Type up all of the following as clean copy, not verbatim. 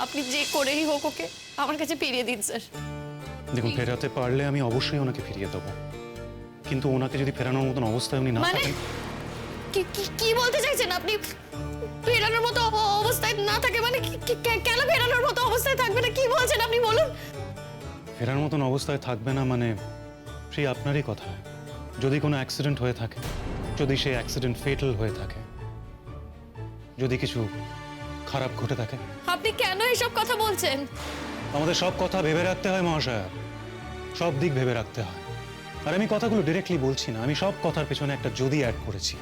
আপনি যে করেই হোক ওকে আমার কাছে ফিরিয়ে দিন স্যার। দেখুন, ফেরাতে পারলে আমি অবশ্যই ওনাকে ফিরিয়ে দেবো, কিন্তু ওনাকে যদি ফেরানোর মতন অবস্থায় উনি না মানে থাকেন। কি বলতে চাইছেন আপনি? ফেরানোর মতো অবস্থায় না থাকে মানে কেন ফেরানোর মতো অবস্থায় থাকবে না? কি বলছেন আপনি বলুন। ফেরার মতন অবস্থায় থাকবে না মানে সেই আপনারই কথা। যদি কোনো অ্যাক্সিডেন্ট হয়ে থাকে, যদি সেই অ্যাক্সিডেন্ট ফেটাল হয়ে থাকে, যদি কিছু খারাপ ঘটে থাকে। আপনি কেন এসব কথা বলছেন? আমাদের সব কথা ভেবে রাখতে হয় মহাশয়া, সব দিক ভেবে রাখতে হয়। আর আমি কথাগুলো ডিরেক্টলি বলছি না, আমি সব কথার পেছনে একটা যদি অ্যাড করেছি।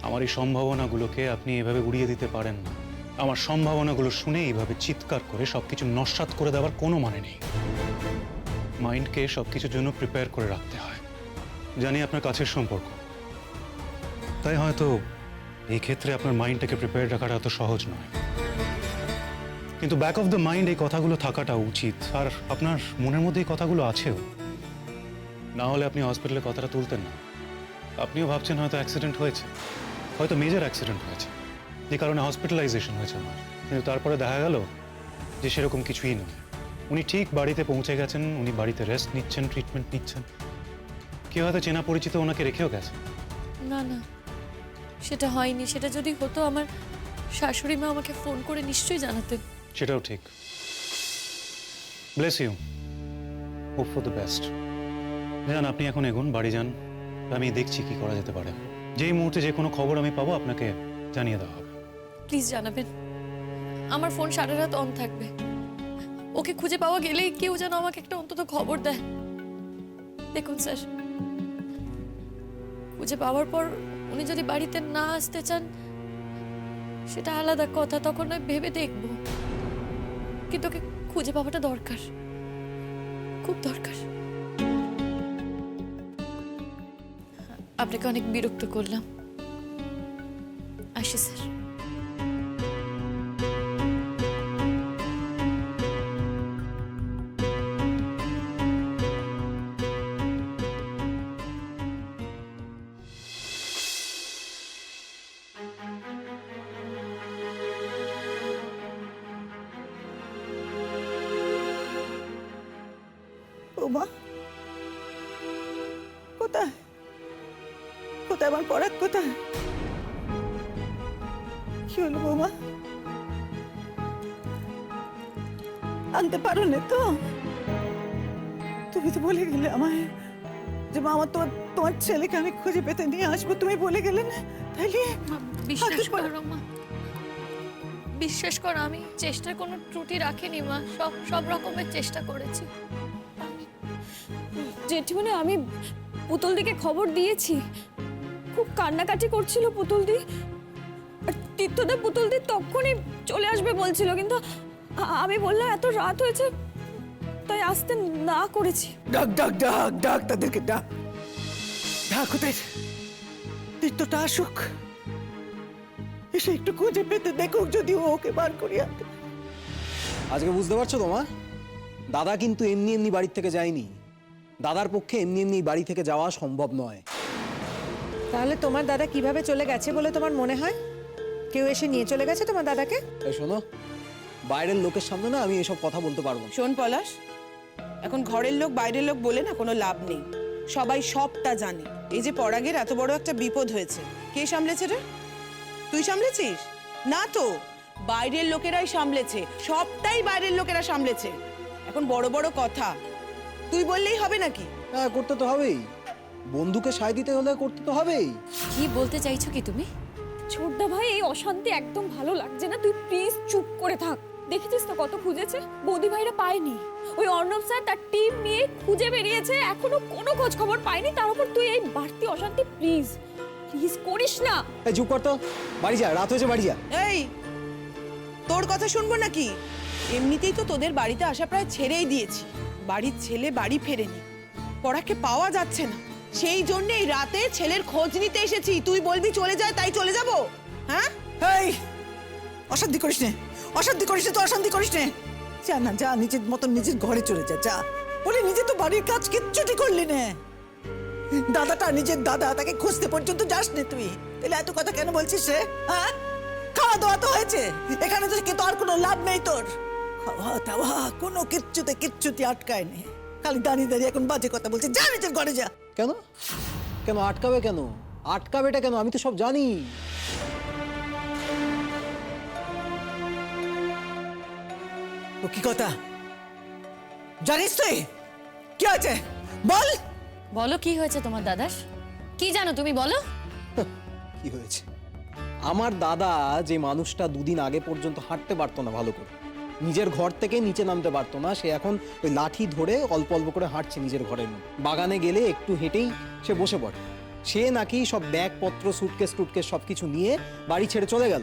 আমার এই সম্ভাবনাগুলোকে আপনি এভাবে উড়িয়ে দিতে পারেন না। আমার সম্ভাবনাগুলো শুনে এইভাবে চিৎকার করে সবকিছু নস্যাৎ করে দেওয়ার কোনো মানে নেই। মাইন্ডকে সবকিছুর জন্য প্রিপেয়ার করে রাখতে হয়। জানি আপনার কাছের সম্পর্ক, তাই হয়তো এই ক্ষেত্রে আপনার মাইন্ডটাকে প্রিপেয়ার রাখাটা এত সহজ নয়, কিন্তু ব্যাক অফ দ্য মাইন্ড এই কথাগুলো থাকাটা উচিত। আর আপনার মনের মধ্যে এই কথাগুলো আছেও, না হলে আপনি হসপিটালে কথাটা তুলতেন না। আপনিও ভাবছেন হয়তো অ্যাক্সিডেন্ট হয়েছে, হয়তো মেজর অ্যাক্সিডেন্ট হয়েছে, যে কারণে হসপিটালাইজেশন হয়েছে আমার। কিন্তু তারপরে দেখা গেল যে সেরকম কিছুই নয়। উনি ঠিক বাড়িতে পৌঁছে গেছেন, উনি বাড়িতে রেস্ট নিচ্ছেন, ট্রিটমেন্ট নিচ্ছেন। কেউ হয়তো চেনা পরিচিত ওনাকে রেখেও গেছে। না না, সেটা হয়নি। সেটা যদি হতো আমার শাশুড়ি মা আমাকে ফোন করে নিশ্চয়ই জানাতেন। সেটাও ঠিক। Bless you, hope for the best. যান, আপনি এখন এগুন, বাড়ি যান। আমি দেখছি কি করা যেতে পারে। যেই মুহূর্তে যে কোনো খবর আমি পাবো আপনাকে জানিয়ে দেওয়া হবে। প্লিজ জানাবেন। আমার ফোন সারা রাত অন থাকবে। ওকে খুঁজে পাওয়া গেলেই কেউ যেন আমাকে একটা অন্তত খবর দেয়। দেখুন স্যার, খুঁজে পাওয়ার পর উনি যদি বাড়িতে না আসতে চান সেটা আলাদা কথা, তখন নয় ভেবে দেখব, কিন্তু ওকে খুঁজে পাওয়াটা দরকার, খুব দরকার। আপনাকে অনেক বিরক্ত করলাম, আসি স্যার। বৌমা কোথায়? কোথায় আমার পরাগ? কোথায়? কি হলো বৌমা? আনতে পারো না তো? তুমি তো বলে গেলে আমায় যে মা আমার তোমার ছেলেকে আমি খুঁজে পেতে নিয়ে আসবো, তুমি বলে গেলে না? তাইলে বিশ্বাস করো মা, বিশ্বাস করো, আমি চেষ্টার কোনো ত্রুটি রাখিনি মা। সব রকমের চেষ্টা করেছি। জেঠিমনি, আমি পুতুল দিকে খবর দিয়েছি। খুব কান্নাকাটি করছিল পুতুল দি। আর তীর্থদা পুতুল দি তখনই চলে আসবে বলছিল, কিন্তু আমি বললাম এত রাত হয়েছে, তাই আসতে না করেছি। ডাক ডাক ডাক ডাক তাদেরকে ডাক ডাক ওদের। তীর্থটা আসুক, এসে একটু খুঁজে পেতে দেখুক যদি ও ওকে বার করিয়ে আনতে। আজকে বুঝতে পারছো তোমা, দাদা কিন্তু এমনি এমনি বাড়ি থেকে যায়নি। দাদার পক্ষে এমনি এমনি বাড়ি থেকে যাওয়া সম্ভব নয়। তাহলে তোমার দাদা কিভাবে চলে গেছে বলে তোমার মনে হয়? কেউ এসে নিয়ে চলে গেছে তোমার দাদাকে? এই শোনো, বাইরের লোকের সামনে না আমি এসব কথা বলতে পারবো না। শোন পলাশ, এখন ঘরের লোক বাইরের লোক বলে না কোনো লাভ নেই। সবাই সবটা জানে। এই যে পরাগের এত বড় একটা বিপদ হয়েছে, কে সামলেছে রে? তুই সামলেছিস? না তো, বাইরের লোকেরাই সামলেছে। সবটাই বাইরের লোকেরা সামলেছে। এখন বড় বড় কথা তুই বললেই হবে নাকি? হ্যাঁ, করতে তো হবেই। বন্ধুকে সায় দিতে হলে করতে তো হবেই। কি বলতে চাইছো কি তুমি? ছোটদা ভাই, এই অশান্তি একদম ভালো লাগছে না। তুই প্লিজ চুপ করে থাক। দেখেছিস তো কত খুঁজেছে, বৌদি ভাইরা পায়নি। ওই অর্ণব স্যার তার টিম নিয়ে খুঁজে বেরিয়েছে, এখনো কোনো খোঁজ খবর পায়নি। তার উপর তুই এই বাড়তি অশান্তি প্লিজ প্লিজ করিস না। এই চুপ কর তো, বাড়ি যা, রাত হয়েছে, বাড়ি যা। এই, তোর কথা শুনবো নাকি? এমনিতেই তো তোদের বাড়িতে আসা প্রায় ছেড়েই দিয়েছি। বাড়ির ছেলে বাড়ি ফেরেনি, পরাগকে পাওয়া যাচ্ছে না। সেই জন্য এই রাতে ছেলের খোঁজ নিতে এসেছি। তুই বলবি চলে যায় তাই চলে যাব? হ্যাঁ, এই অশান্তি করিস নে, অশান্তি করিস নে তো, অশান্তি করিস নে। যা না, যা নিজের মতন নিজের ঘরে চলে যা। যা বলে নিজে তো বাড়ির কাজ কিচ্ছুটি করলি না। দাদাটা নিজের দাদা, তাকে খুঁজতে পর্যন্ত যাস নে তুই। তাহলে এত কথা কেন বলছিস রে? হ্যাঁ, খাওয়া দাওয়া তো হয়েছে, এখানে তো কিন্তু আর কোনো লাভ নেই তোর। খাওয়া দাওয়া কোনো কিচ্ছুতে আটকায়নি, খালি দাঁড়িয়ে দাঁড়িয়ে এখন বাজে কথা বলছে। যা নিজের ঘরে যা। কেন কেন আটকাবে? কেন আটকাবেটা কেন? আমি তো সব জানি। ও কি কথা জানিস তুই? কি আছে বল। বলো কি হয়েছে তোমার দাদার? কি জানো তুমি বলো? কি হয়েছে? আমার দাদা যে মানুষটা দুদিন আগে পর্যন্ত হাঁটতে পারতো না ভালো করে, নিজের ঘর থেকে নিচে নামতে পারতো না, সে এখন ওই লাঠি ধরে অল্প অল্প করে হাঁটছে নিজের ঘরের মধ্যে। বাগানে গেলে একটু হেঁটেই সে বসে পড়ে। সে নাকি সব ব্যাগপত্র সুটকেস টুটকেস সবকিছু নিয়ে বাড়ি ছেড়ে চলে গেল।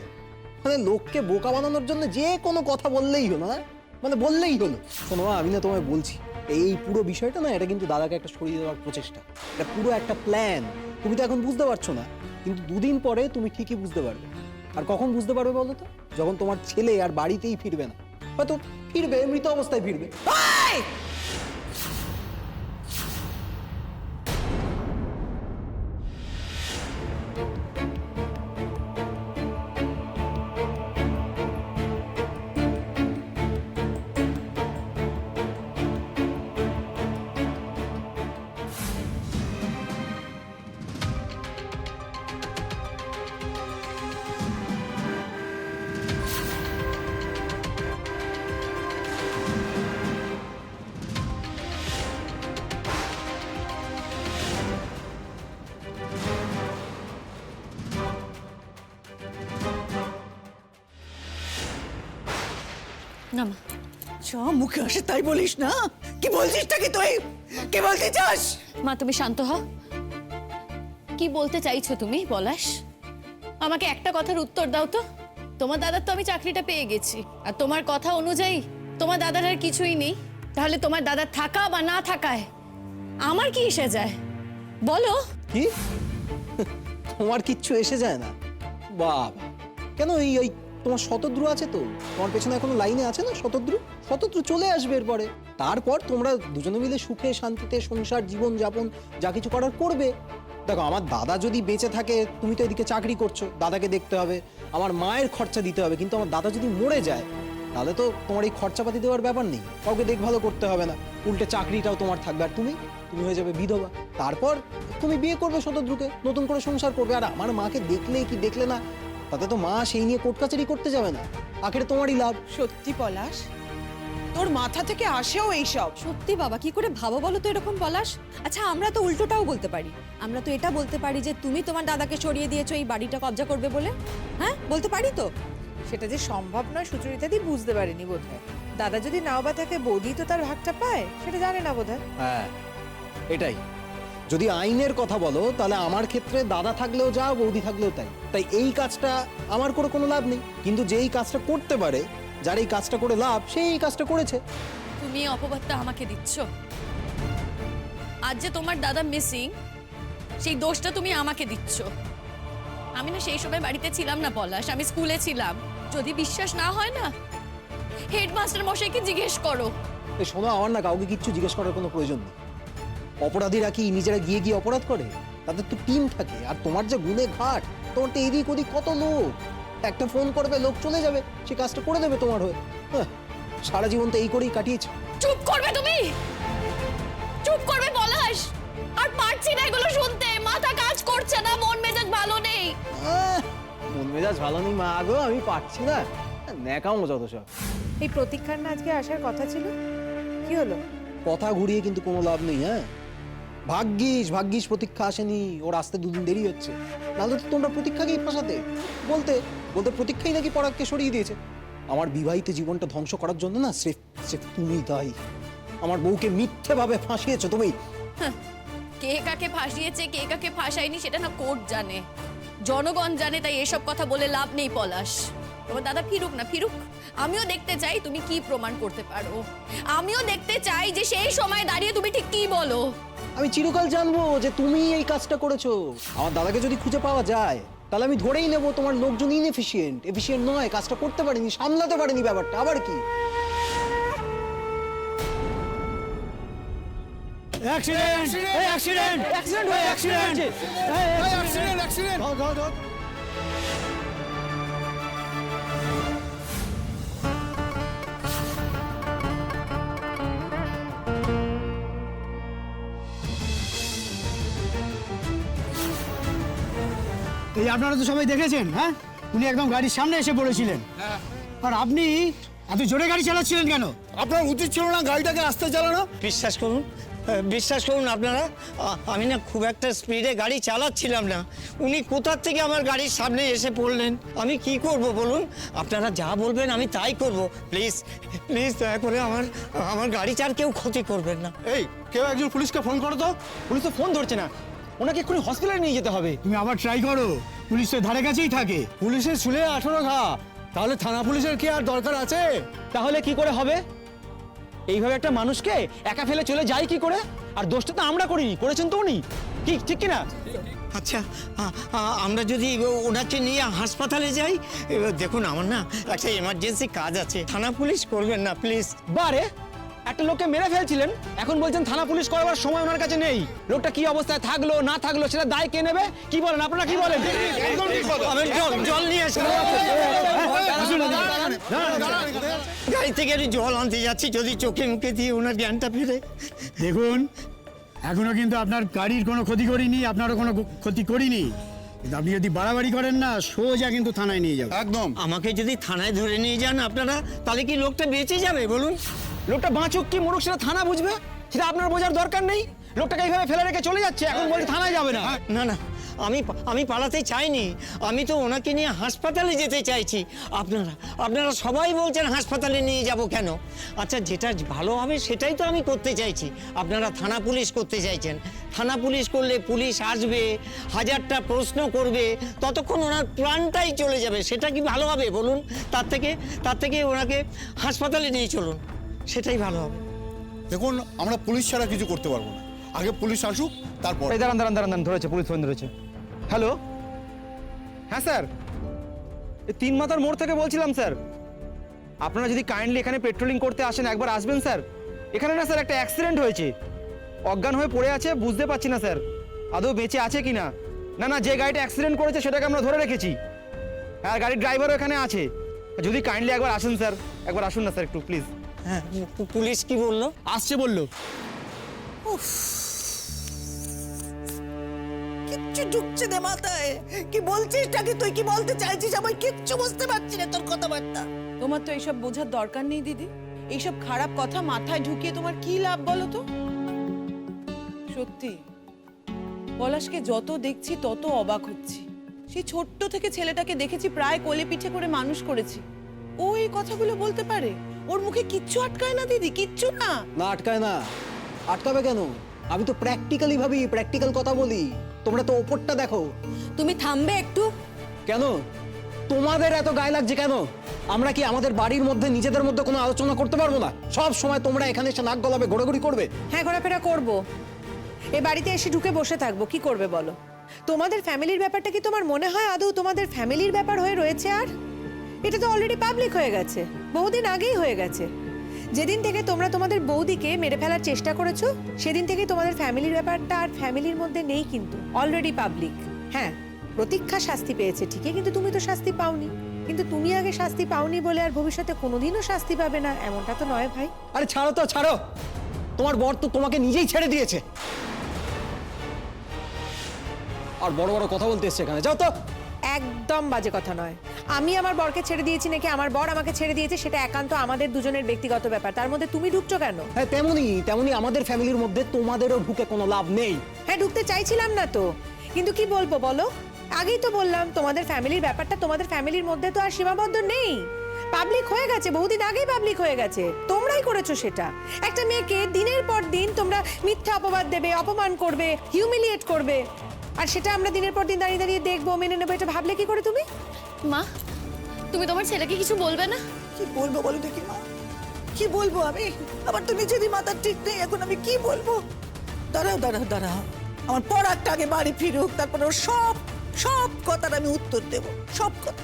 মানে লোককে বোকা বানানোর জন্য যে কোনো কথা বললেই হলো, না মানে বললেই হলো। শোনো আমি না তোমায় বলছি, এই পুরো বিষয়টা না, এটা কিন্তু দাদাকে একটা সরিয়ে দেওয়ার প্রচেষ্টা, এটা পুরো একটা প্ল্যান। তুমি তো এখন বুঝতে পারছো না, কিন্তু দুদিন পরে তুমি ঠিকই বুঝতে পারবে। আর কখন বুঝতে পারবে বলো তো? যখন তোমার ছেলে আর বাড়িতেই ফিরবে না, হয়তো ফিরবে মৃত অবস্থায় ফিরবে। এই! না মা, যা মুখে আসে তাই বলিস না। কি বলছিসটা কি তুই? কি বলতে চাস? মা তুমি শান্ত হও। কি বলতে চাইছো তুমি পলাশ? আমাকে একটা কথার উত্তর দাও তো। তোমার দাদার তো আমি চাকরিটা পেয়ে গেছি, আর তোমার কথা অনুযায়ী তোমার দাদার আর কিছুই নেই। তাহলে তোমার দাদার থাকা বা না থাকায় আমার কি এসে যায় বলো? কি? তোমার কিচ্ছু এসে যায় না? বাবা, কেন? এই তোমার শতদ্রু আছে তো, তোমার পেছনে এখনো লাইনে আছে না শতদ্রু? শতদ্রু চলে আসবে এরপরে। তারপর তোমরা দুজনে মিলে সুখে শান্তিতে সংসার জীবন যাপন যা কিছু করার করবে। দেখো, আমার দাদা যদি বেঁচে থাকে, তুমি তো এদিকে চাকরি করছো, দাদাকে দেখতে হবে, আমার মায়ের খরচা দিতে হবে। কিন্তু আমার দাদা যদি মরে যায়, তাহলে তো তোমার এই খরচাপাতি দেওয়ার ব্যাপার নেই, কাউকে দেখভালও করতে হবে না, উল্টে চাকরিটাও তোমার থাকবে। আর তুমি হয়ে যাবে বিধবা। তারপর তুমি বিয়ে করবে শতদ্রুকে, নতুন করে সংসার করবে। আর আমার মাকে দেখলে কি দেখলে না, তাতে তো মা সেই নিয়ে কোর্ট কাচারি করতে যাবে না। আখেরে তোমারই লাভ। সত্যি পলাশ, তোর মাথা থেকে আসেও এইসব? সত্যি বাবা, কি করে ভাবো বলো তো এরকম পলাশ? আচ্ছা, আমরা তো উল্টোটাও বলতে পারি। আমরা তো এটা বলতে পারি যে তুমি তোমার দাদাকে সরিয়ে দিয়েছো এই বাড়িটা কবজা করবে বলে। হ্যাঁ, বলতে পারি তো। সেটা যে সম্ভব নয় সুচরিতাদি বুঝতে পারেনি বোধহয়। দাদা যদি নাও বা থাকে, বৌদি তো তার ভাগটা পায়, সেটা জানে না বোধহয়। হ্যাঁ, এটাই। যদি আইনের কথা বলো, তাহলে আমার ক্ষেত্রে দাদা থাকলেও যা, বৌদি থাকলেও তাই। তাই এই কাজটা আমার করে কোনো লাভ নেই। কিন্তু যেই কাজটা করতে পারে, যার এই কাজটা করে লাভ, সেই এই কাজটা করেছে। তুমি এই অপবাদটা আমাকে দিচ্ছ। আজ যে তোমার দাদা মিসিং, সেই দোষটা তুমি আমাকে দিচ্ছ। আমি না সেই সময় বাড়িতে ছিলাম না পলাশ, আমি স্কুলে ছিলাম। যদি বিশ্বাস না হয় না, হেডমাস্টার মশাইকে জিজ্ঞেস করো। এই শোনো, আমার না কাউকে কিচ্ছু জিজ্ঞেস করার কোনো প্রয়োজন নেই। অপরাধীরা কি নিজেরা গিয়ে গিয়ে অপরাধ করে? তাদের তো টিম থাকে। আর তোমার যে গুণে ঘাট, তোমার তো এদিক ওদিক কত লোক। একটা ফোন করবে, লোক চলে যাবে, সে কাজটা করে দেবে তোমার হয়ে। হ্যাঁ, সারা জীবন তো এই করেই কাটিয়েছে। চুপ করবে তুমি, চুপ করবে পলাশ। আর পারছি না এগুলো শুনতে, মাথা কাজ করছে না, মন মেজাজ ভালো নেই। মন মেজাজ ভালো নেই মা গো, আমি পারছি না। ন্যাকামো যত সব। এই প্রতীক্ষার না আজকে আসার কথা ছিল, কি হলো? কথা ঘুরিয়ে কিন্তু কোনো লাভ নেই। হ্যাঁ, ভাগ্যিস প্রতীক্ষা আসেনি, ওর আসতে দুদিন দেরি হচ্ছে। নাহলে তো তোমরা প্রতীক্ষাকেই ফাঁসাতে। বলতে প্রতীক্ষাই নাকি পরাগকে সরিয়ে দিয়েছে। আমার বিবাহিত জীবনটা ধ্বংস করার জন্য না স্রেফ তুমি দায়ী। আমার বউকে মিথ্যেভাবে ফাঁসিয়েছো তুমি। কে কাকে ফাঁসিয়েছে, কে কাকে ফাঁসায়নি, সেটা না কোর্ট জানে, জনগণ জানে। তাই এসব কথা বলে লাভ নেই পলাশ। তোমার দাদা ফিরুক না ফিরুক, আমিও দেখতে চাই তুমি কি প্রমাণ করতে পারো। আমিও দেখতে চাই যে সেই সময় দাঁড়িয়ে তুমি ঠিক কি বলো। আমি চিরকাল জানবো যে তুমি এই কাজটা করেছো। আমার দাদাকে যদি খুঁজে পাওয়া যায়, তাহলে আমি ধরেই নেবো তোমার লোকজন এফিশিয়েন্ট নয়, কাজটা করতে পারেনি, সামলাতে পারেনি ব্যাপারটা। আবার কি? এই আপনারা তো সবাই দেখেছেন, হ্যাঁ উনি একদম গাড়ির সামনে এসে পড়েছিলেন। আর আপনি এত জোরে গাড়ি চালাচ্ছিলেন কেন? আপনার উচিত ছিল না গাড়িটাকে আস্তে চালানো? বিশ্বাস করুন আপনারা, আমি না খুব একটা স্পিডে গাড়ি চালাচ্ছিলাম না। উনি কোথা থেকে আমার গাড়ির সামনে এসে পড়লেন। আমি কি করব বলুন? আপনারা যা বলবেন আমি তাই করব। প্লিজ প্লিজ দয়া করে আমার গাড়ি চার কেউ ক্ষতি করবেন না। এই কেউ একজন পুলিশকে ফোন করো তো। পুলিশ তো ফোন ধরছে না, ওনাকে এক্ষুনি হসপিটালে নিয়ে যেতে হবে। তুমি আবার ট্রাই করো, পুলিশ তো ধারে কাছেই থাকে। পুলিশের চুলে 18 ঘা, তাহলে থানা পুলিশের কি আর দরকার আছে? তাহলে কি করে হবে? এইভাবে একটা মানুষকে একা ফেলে চলে যায় কি করে? আর দোষটা তো আমরা করিনি, করেছেন তো উনি, কি ঠিক কি না? আচ্ছা, আমরা যদি ওনাকে নিয়ে হাসপাতালে যাই, দেখুন আমার না একটা এমার্জেন্সি কাজ আছে, থানা পুলিশ করবেন না প্লিজ। বারে একটা লোককে মেরে ফেলছিলেন, এখন বলছেন থানা পুলিশ করার সময় ওনার কাছে নেই। লোকটা কি অবস্থায় থাকলো না থাকলো সেটা দায় কে নেবে? কি বলেন আপনারা, কি বলেন? আমি জল নিয়ে আসি। গাড়ি থেকে আমি জল আনতে যাচ্ছি, যদি চোখে মুখে দিয়ে ওনার জ্ঞানটা ফিরে। দেখুন, এখনো কিন্তু আপনার গাড়ির কোনো ক্ষতি করিনি, আপনারও কোনো ক্ষতি করিনি, কিন্তু আপনি যদি বাড়াবাড়ি করেন না, সোজা কিন্তু থানায় নিয়ে যাবেন। একদম। আমাকে যদি থানায় ধরে নিয়ে যান আপনারা, তাহলে কি লোকটা বেঁচে যাবে বলুন? লোকটা বাঁচুক কি মরুক সেটা থানা বুঝবে, সেটা আপনার বোঝার দরকার নেই। লোকটাকে এইভাবে ফেলে রেখে চলে যাচ্ছে, এখন বলছে থানায় যাবে না। না না, আমি পালাতে চাইনি, আমি তো ওনাকে নিয়ে হাসপাতালে যেতে চাইছি। আপনারা সবাই বলছেন হাসপাতালে নিয়ে যাব কেন? আচ্ছা, যেটা ভালো হবে সেটাই তো আমি করতে চাইছি। আপনারা থানা পুলিশ করতে চাইছেন, থানা পুলিশ করলে পুলিশ আসবে, হাজারটা প্রশ্ন করবে, ততক্ষণ ওনার প্রাণটাই চলে যাবে। সেটা কি ভালো হবে বলুন? তার থেকে ওনাকে হাসপাতালে নিয়ে চলুন, সেটাই ভালো হবে। দেখুন, আমরা পুলিশ ছাড়া কিছু করতে পারবো না। আগে পুলিশ আসুক, তারপর। এই দাঁড়ান, ধরেছে, পুলিশ ফোন ধরেছে। হ্যালো, হ্যাঁ স্যার, এই 3 মাথার মোড় থেকে বলছিলাম স্যার। আপনারা যদি কাইন্ডলি এখানে পেট্রোলিং করতে আসেন, একবার আসবেন স্যার। এখানে না স্যার একটা অ্যাক্সিডেন্ট হয়েছে, অজ্ঞান হয়ে পড়ে আছে, বুঝতে পারছি না স্যার আদৌ বেঁচে আছে কি না। না, যে গাড়িটা অ্যাক্সিডেন্ট করেছে সেটাকে আমরা ধরে রেখেছি, আর গাড়ির ড্রাইভারও এখানে আছে। যদি কাইন্ডলি একবার আসেন স্যার, একবার আসুন না স্যার একটু প্লিজ। হ্যাঁ, পুলিশ কি বললো? আসছে বললো। কিচ্ছু ঢুকছে না মাথায়। কি বলছিস নাকি তুই, কি বলতে চাইছিস আমি কিচ্ছু বুঝতে পারছি না তোর কথাবার্তা। তোমার তো এইসব বোঝার দরকার নেই দিদি। এইসব খারাপ কথা মাথায় ঢুকিয়ে তোমার কি লাভ বলো তো? সত্যি পলাশকে যত দেখছি তত অবাক হচ্ছি। সেই ছোট্ট থেকে ছেলেটাকে দেখেছি, প্রায় কোলে পিঠে করে মানুষ করেছি। ও এই কথাগুলো বলতে পারে? ওর মুখে কিচ্ছু আটকায় না দিদি, কিচ্ছু না। না আটকায় না, আটকাবে কেন? আমি তো প্র্যাকটিক্যালি ভাবি, প্র্যাকটিক্যাল কথা বলি। তোমরা তো ওপরটা দেখো। তুমি থামবে একটু? কেন তোমাদের এত গায়ে লাগছে কেন? আমরা কি আমাদের বাড়ির মধ্যে নিজেদের মধ্যে কোনো আলোচনা করতে পারবো না? সব সময় তোমরা এখানে এসে নাক গলাবে, ঘোরাঘুরি করবে। হ্যাঁ, ঘোরাফেরা করব। এই বাড়িতে এসে ঢুকে বসে থাকবো, কি করবে বলো? তোমাদের ফ্যামিলির ব্যাপারটা কি তোমার মনে হয় আদৌ তোমাদের ফ্যামিলির ব্যাপার হয়ে রয়েছে? আর এটা তো অলরেডি পাবলিক হয়ে গেছে, বহুদিন আগেই হয়ে গেছে। যেদিন থেকে তোমরা তোমাদের বৌদিকে মেরে ফেলার চেষ্টা করেছো, সেদিন থেকে তোমাদের ফ্যামিলির ব্যাপারটা আর ফ্যামিলির মধ্যে নেই, কিন্তু অলরেডি পাবলিক। হ্যাঁ, প্রতীক্ষা শাস্তি পেয়েছে ঠিকই, কিন্তু তুমি তো শাস্তি পাওনি। কিন্তু তুমি আগে শাস্তি পাওনি বলে আর ভবিষ্যতে কোনোদিনও শাস্তি পাবে না এমনটা তো নয় ভাই। আরে ছাড়ো তো, ছাড়ো। তোমার বর তো তোমাকে নিজেই ছেড়ে দিয়েছে, আর বড় বড় কথা বলতে এসছে এখানে। যাও তো। একদম বাজে কথা নয়। আমি আমার বরকে ছেড়ে দিয়েছি নাকি আমার বর আমাকে ছেড়ে দিয়েছে, সেটা একান্ত আমাদের দুজনের ব্যক্তিগত ব্যাপার। তার মধ্যে তুমি ঢুকছো কেন? হ্যাঁ, তেমনি আমাদের ফ্যামিলির মধ্যে তোমাদেরও ঢুকে কোনো লাভ নেই। হ্যাঁ, ঢুকতে চাইছিলাম না তো, কিন্তু কি বলবো বলো? আগেই তো বললাম তোমাদের ফ্যামিলির ব্যাপারটা তোমাদের ফ্যামিলির মধ্যে তো আর সীমাবদ্ধ নেই, পাবলিক হয়ে গেছে, বহুদিন আগেই পাবলিক হয়ে গেছে। তোমরাই করেছো সেটা। একটা মেয়েকে দিনের পর দিন তোমরা মিথ্যা অপবাদ দেবে, অপমান করবে, হিউমিলিয়েট করবে, আর সেটা আমরা দিনের পর দিন দাঁড়িয়ে দাঁড়িয়ে দেখবো, মেনে নেবো। এটা ভাবলে কি করে তুমি? মা, তুমি তোমার ছেলেকে কিছু বলবে না? কি বলবো বলো দেখি মা, কি বলবো আমি? আমার তো নিজেরই মাথা ঠিক নেই, এখন আমি কি বলবো? দাঁড়াও, আমার পড়ারটা আগে বাড়ি ফিরুক, তারপরে ওর সব কথার আমি উত্তর দেবো, সব কথা।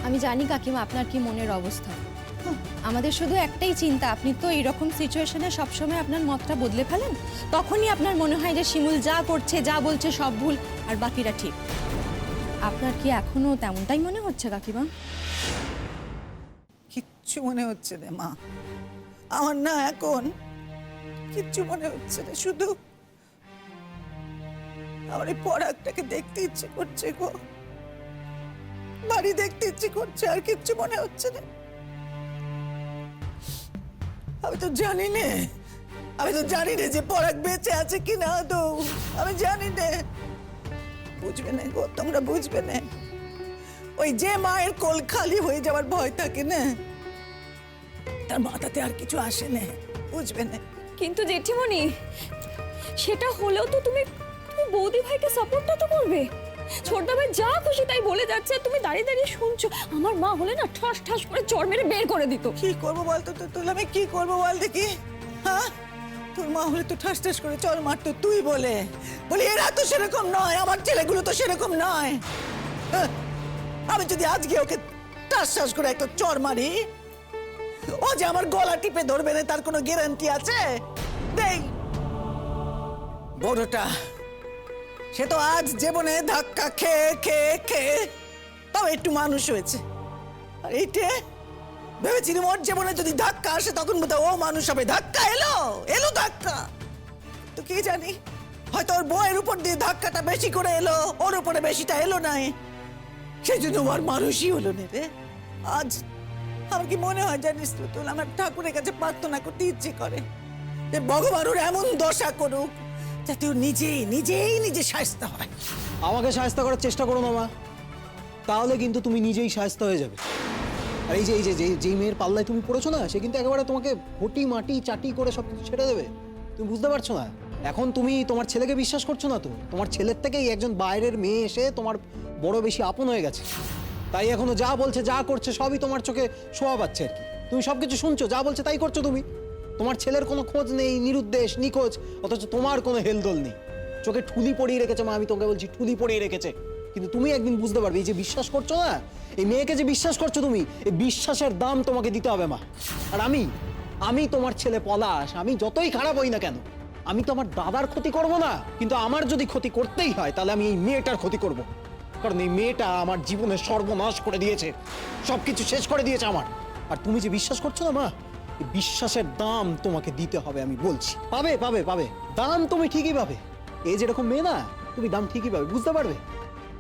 আমি জানি কাকিমা আপনার কি মনের অবস্থা। আমাদের শুধু একটাই চিন্তা, আপনি তো এইরকম সিচুয়েশনে সবসময় আপনার মতটা বদলে ফেলেন। তখনই আপনার মনে হয় যে শিমুল যা করছে যা বলছে সব ভুল আর বাকিরা ঠিক। আপনার কি এখনো তেমনটাই মনে হচ্ছে কাকিমা? কিচ্ছু মনে হচ্ছে না মা, আমার না এখন কিচ্ছু মনে হচ্ছে না। শুধু আমার এই পরাগটাকে দেখতে ইচ্ছে করছে গো, বাড়ি দেখতে ইচ্ছে করছে, আর কিচ্ছু মনে হচ্ছে না। আমি তো জানি না, আমি তো জানি না যে পরাগ বেঁচে আছে কি না, তো আমি জানি না। বুঝবে না গো, তোমরা বুঝবে না। ওই যে মায়ের কোল খালি হয়ে যাওয়ার ভয় থাকে না, তার মাথাতে আর কিছু আসে না, বুঝবে না। কিন্তু জেঠিমণি, সেটা হলেও তো তুমি বৌদি ভাইকে সাপোর্টটা তো করবে। ছোটদা ভাই যা খুশি তাই বলে যাচ্ছে, তুমি দাঁড়িয়ে দাঁড়িয়ে শুনছো। আমার মা হলে না ঠাস ঠাস করে চড় মেরে বের করে দিত। কি করবো বলতো তুই, আমি কি করবো বল দেখি? হ্যাঁ, তোর মা হলে তো ঠাস ঠাস করে চড় মারতো, তুই বলি এরা তো সেরকম নয়, আমার ছেলেগুলো তো সেরকম নয়। হ্যাঁ, আমি যদি আজকে ওকে ঠাস ঠাস করে একটা চড় মারি, ও যে আমার গলা টিপে ধরবে না তার কোনো গ্যারান্টি আছে? দেই বড়টা, সে তো আজ জীবনে ধাক্কা খেয়ে খেয়ে খেয়ে তাও একটু মানুষ হয়েছে। আর এইটে ভেবেছিলাম ওর জীবনে যদি ধাক্কা আসে তখন বোধহয় ও মানুষ হবে। ধাক্কা এলো ধাক্কা, তো কি জানি হয়তো ওর বউয়ের উপর দিয়ে ধাক্কাটা বেশি করে এলো, ওর উপরে বেশিটা এলো নাই, সেই জন্য ওর মানুষই হলো না রে। আজ আমার কি মনে হয় জানিস তো, তোর আমার ঠাকুরের কাছে প্রার্থনা করতে ইচ্ছে করে যে ভগবান ওর এমন দশা করুক যাতে ও নিজে শায়েস্তা হয়। আমাকে সাহায্য করার চেষ্টা করো না মা, তাহলে কিন্তু তুমি নিজেই সাহায্য হয়ে যাবে। আর এই যে যেই মেয়ের পাল্লায় তুমি পড়েছো না, সে কিন্তু একেবারে তোমাকে ঘটি মাটি চাটি করে সব কিছু ছেড়ে দেবে। তুমি বুঝতে পারছো না? এখন তুমি তোমার ছেলেকে বিশ্বাস করছো না তো, তোমার ছেলের থেকেই একজন বাইরের মেয়ে এসে তোমার বড় বেশি আপন হয়ে গেছে। তাই এখনো যা বলছে যা করছে সবই তোমার চোখে শোভা পাচ্ছে আর কি। তুমি সবকিছু শুনছো, যা বলছে তাই করছো তুমি। তোমার ছেলের কোনো খোঁজ নেই, নিরুদ্দেশ, নিখোঁজ, অথচ তোমার কোনো হেলদোল নেই। চোখে ঠুলি পড়িয়ে রেখেছে মা, আমি তোকে বলছি ঠুলি পড়িয়ে রেখেছে। কিন্তু তুমি একদিন বুঝতে পারবে, এই যে বিশ্বাস করছো না, এই মেয়েকে যে বিশ্বাস করছো তুমি, এই বিশ্বাসের দাম তোমাকে দিতে হবে মা। আর আমি তোমার ছেলে পলাশ, আমি যতই খারাপ হই না কেন, আমি তো আমার দাদার ক্ষতি করব না, কিন্তু আমার যদি ক্ষতি করতেই হয় তাহলে আমি এই মেয়েটার ক্ষতি করব। কারণ এই মেয়েটা আমার জীবনের সর্বনাশ করে দিয়েছে, সবকিছু শেষ করে দিয়েছে আমার। আর তুমি যে বিশ্বাস করছো না মা, এই বিশ্বাসের দাম তোমাকে দিতে হবে, আমি বলছি। পাবে পাবে পাবে দাম, তুমি ঠিকই পাবে। এই যেরকম মেয়ে না, তুমি দাম ঠিকই পাবে, বুঝতে পারবে,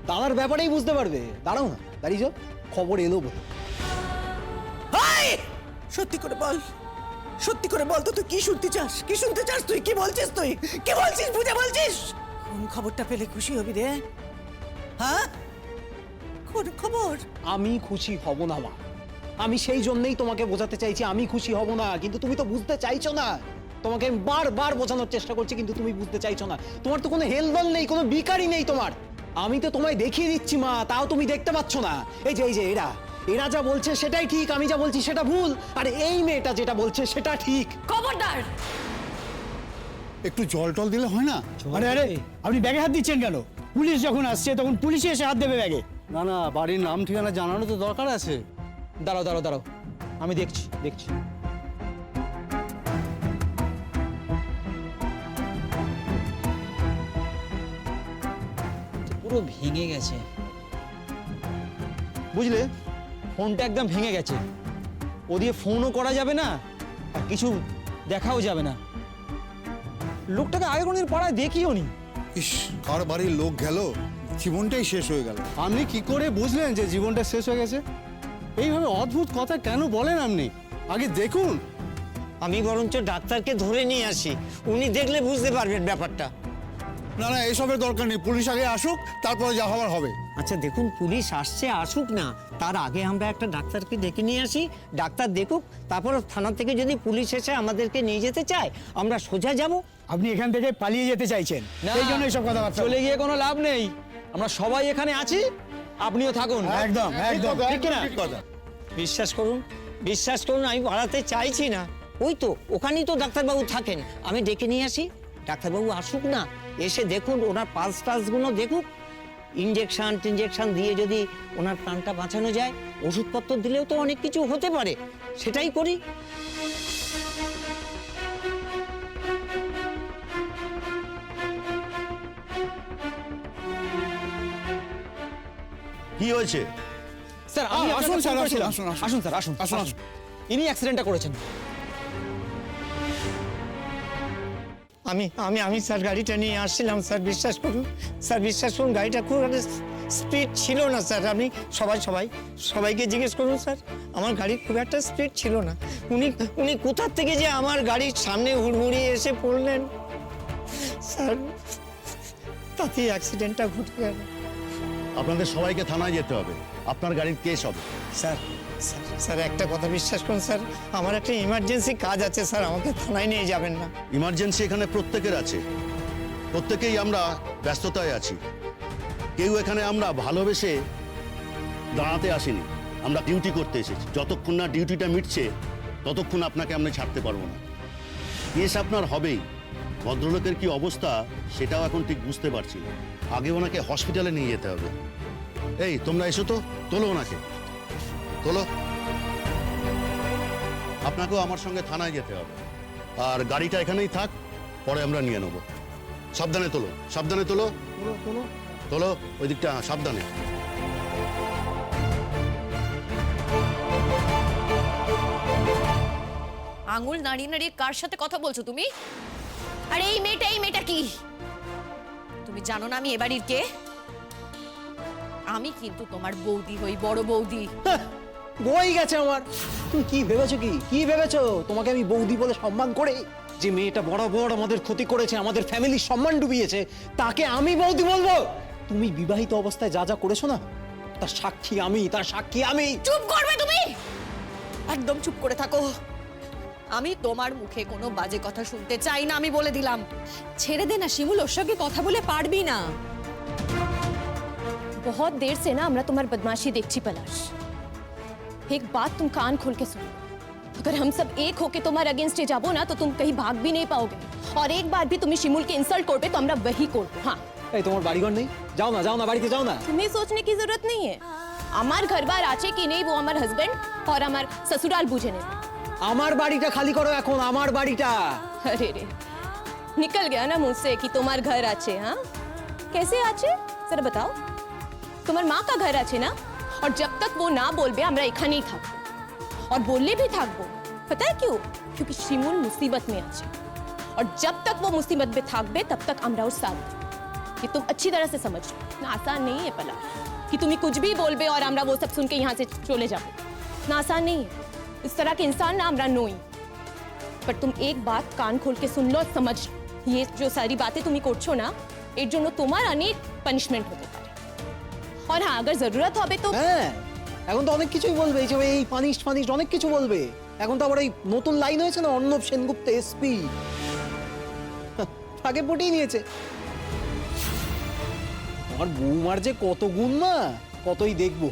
দাদার ব্যাপারেই বুঝতে পারবে। দাঁড়াও না, দাঁড়িয়ে যাও, খবর এলো বলে। সত্যি করে বল তো, তুই কি শুনতে চাস? কি শুনতে চাস তুই? কি বলছিস তুই? কি বলছিস? বুঝে বলছিস? কোন খবরটা পেলে খুশি হবি রে? হ্যাঁ, কোন খবর? আমি খুশি হব না মা, আমি সেই জন্যই তোমাকে বোঝাতে চাইছি আমি খুশি হব না, কিন্তু তুমি তো বুঝতে চাইছো না। তোমাকে আমি বারবার বোঝানোর চেষ্টা করছি, কিন্তু তুমি বুঝতে চাইছো না। তোমার তো কোনো হেলদোল নেই, কোনো বিকারই নেই তোমার। আমি তো তোমায় দেখিয়ে দিচ্ছি মা, তাও তুমি দেখতে পাচ্ছ না। এই যে এরা যা বলছে সেটাই ঠিক, আমি যা বলছি সেটা ভুল, আর এই মেয়েটা যেটা বলছে সেটা ঠিক। খবরদার! একটু জল টল দিলে হয় না? আরে আপনি ব্যাগে হাত দিচ্ছেন কেন? পুলিশ যখন আসছে তখন পুলিশে এসে হাত দেবে ব্যাগে। না, বাড়ির নাম ঠিকানা জানানো তো দরকার আছে। দাঁড়াও, আমি দেখছি। পুরো ভেঙে গেছে, বুঝলে, ফোনটা একদম ভেঙে গেছে। ও দিয়ে ফোনও করা যাবে না, আর কিছু দেখাও যাবে না। লোকটাকে আগে কোনোদিন পাড়ায় দেখিও নি। ইস, কার বাড়ির লোক গেল, জীবনটাই শেষ হয়ে গেল। আপনি কি করে বুঝলেন যে জীবনটা শেষ হয়ে গেছে? এইভাবে অদ্ভুত কথা কেন বলেন আপনি? আগে দেখুন। আমি বরঞ্চ ডাক্তারকে ধরে নিয়ে আসি, উনি দেখলে বুঝতে পারবেন ব্যাপারটা। না, এসবের দরকার নেই, পুলিশ আগে আসুক, তারপরে যা হওয়ার হবে। আচ্ছা দেখুন, পুলিশ আসছে, আসুক না, তার আগে আমরা একটা ডাক্তারকে ডেকে নিয়ে আসি, ডাক্তার দেখুক, তারপর থানা থেকে যদি পুলিশ এসে আমাদেরকে নিয়ে যেতে চায় আমরা সোজা যাব। আপনি এখান থেকে পালিয়ে যেতে চাইছেন, এই জন্য এইসব কথাবার্তা। চলে গিয়ে কোনো লাভ নেই, আমরা সবাই এখানে আছি, আপনিও থাকুন। একদম ঠিক না? বিশ্বাস করুন আমি বাড়াতে চাইছি না। ওই তো ওখানেই তো ডাক্তারবাবু থাকেন, আমি ডেকে নিয়ে আসি, ডাক্তারবাবু আসুক না, এসে দেখুন, ওনার পালস টালসগুলো দেখুক, ইঞ্জেকশন দিয়ে যদি ওনার প্রাণটা বাঁচানো যায়, ওষুধপত্র দিলেও তো অনেক কিছু হতে পারে, সেটাই করি। কি হয়েছে স্যার? আসুন স্যার, আসুন। ইনি অ্যাক্সিডেন্টটা করেছেন। আমি আমি আমি স্যার গাড়িটা নিয়ে আসছিলাম স্যার, বিশ্বাস করুন স্যার, বিশ্বাস করুন গাড়িটা খুব একটা স্পিড ছিল না স্যার। আপনি সবাইকে জিজ্ঞেস করুন স্যার, আমার গাড়ির খুব একটা স্পিড ছিল না। উনি কোথার থেকে যে আমার গাড়ির সামনে হুড়মুড়িয়ে এসে পড়লেন স্যার, তাতেই অ্যাক্সিডেন্টটা ঘটে গেল। আপনাদের সবাইকে থানায় যেতে হবে, আপনার গাড়ির কেস হবে। স্যার স্যার স্যার একটা কথা বিশ্বাস করুন স্যার, আমার একটা ইমার্জেন্সি কাজ আছে স্যার, আমাকে থানায় নিয়ে যাবেন না। ইমার্জেন্সি এখানে প্রত্যেকের আছে, প্রত্যেকেই আমরা ব্যস্ততায় আছি। কেউ এখানে আমরা ভালোবেসে দাঁড়াতে আসিনি, আমরা ডিউটি করতে এসেছি। যতক্ষণ না ডিউটিটা মিটছে ততক্ষণ আপনাকে আমরা ছাড়তে পারবো না। কেস আপনার হবেই। ভদ্রলোকের কি অবস্থা সেটাও এখন ঠিক বুঝতে পারছি না। আগে ওনাকে হসপিটালে নিয়ে যেতে হবে। এই তোমরা এসো তো, তোলো ওনাকে, তোলো। আপনাকেও আমার সঙ্গে থানায় যেতে হবে, আর গাড়িটা এখানেই থাক, পরে আমরা নিয়ে নেবো। সাবধানে তোলো, সাবধানে তোলো, তোলো ওই দিকটা সাবধানে। আঙুল নাড়িয়ে নাড়িয়ে কার সাথে কথা বলছো তুমি? আর এই মেয়েটা কি? তুমি জানো না আমি এবাড়ির কে? আমি কিন্তু তোমার বৌদি হই, বড় বৌদি। বই গেছে আমার। তুমি কি ভেবেছো, কি ভেবেছো? তোমাকে আমি বৌদি বলে সম্মান করে, যে মেয়েটা বরাবর আমাদের ক্ষতি করেছে, আমাদের ফ্যামিলির সম্মান ডুবিয়েছে, তাকে আমি বৌদি বলবো? তুমি বিবাহিত অবস্থায় যা যা করেছো না, তার সাক্ষী আমি। চুপ করবে তুমি? একদম চুপ করে থাকো। আমি তোমার মুখে কোনো বাজে কথা শুনতে চাই না, আমি বলে দিলাম। ছেড়ে দে না শিমুল, ওর সঙ্গে কথা বলে পারবি না। बहुत देर से ना हमरा तुम्हारी बदमाशी देखती पलाश। एक बात तुम कान खोल के सुनो, अगर हम सब एक होके तुम्हारे अगेंस्ट जाबो ना तो तुम कहीं भाग भी नहीं पाओगे, और एक बार भी तुम्हें शिमुल के इंसल्ट करबे तो हमरा वही करबो। हाँ, এই তোমার বাড়িঘর নেই? যাও না বাড়িতে যাও না। तुम्हें सोचने की जरूरत नहीं है। আমার ঘরবার আছে কি নেই वो আমার হাজবেন্ড और আমার ससुराल बुझे নেবে। আমার বাড়িটা খালি করো এখন, আমার বাড়িটা। अरे रे, निकल गया ना मुझसे कि तुम्हार घर आचे। हाँ, कैसे आचे जरा बताओ? तुम्हार माँ का घर आचे ना, और जब तक वो ना बोलबे हमरा एखानेই থাকবো, और बोलले भी থাকবো। पता है क्यों? क्योंकि शिमुल मुसीबत में आचे, और जब तक वो मुसीबत में থাকবে तब तक हमरा उस साथ देंगे। ये तुम अच्छी तरह से समझ लो, ना आसान नहीं है पलाश कि तुम्हें कुछ भी बोलबे और हमरा वो सब सुन के यहाँ से चले जाओ। ना आसान नहीं है, इस तरह के इंसान ना हमरा नोई। पर तुम एक बात कान खोल के सुन लो, समझ लो, ये जो सारी बातें तुम्हें করছো না, এর জন্য তোমার অনেক পানিশমেন্ট হতে পারে। और हाँ, अगर जरूरत হবে তো হ্যাঁ, এখন তো অনেক কিছুই বলবে, এই যে এই পানিশ অনেক কিছু বলবে। এখন তো আবার এই নতুন লাইন হয়েছে না, অর্ণব সেনগুপ্ত এসপি, আগে পটিয়ে নিয়েছে। আমার বৌমার যে কত গুণ না, কতই দেখবো।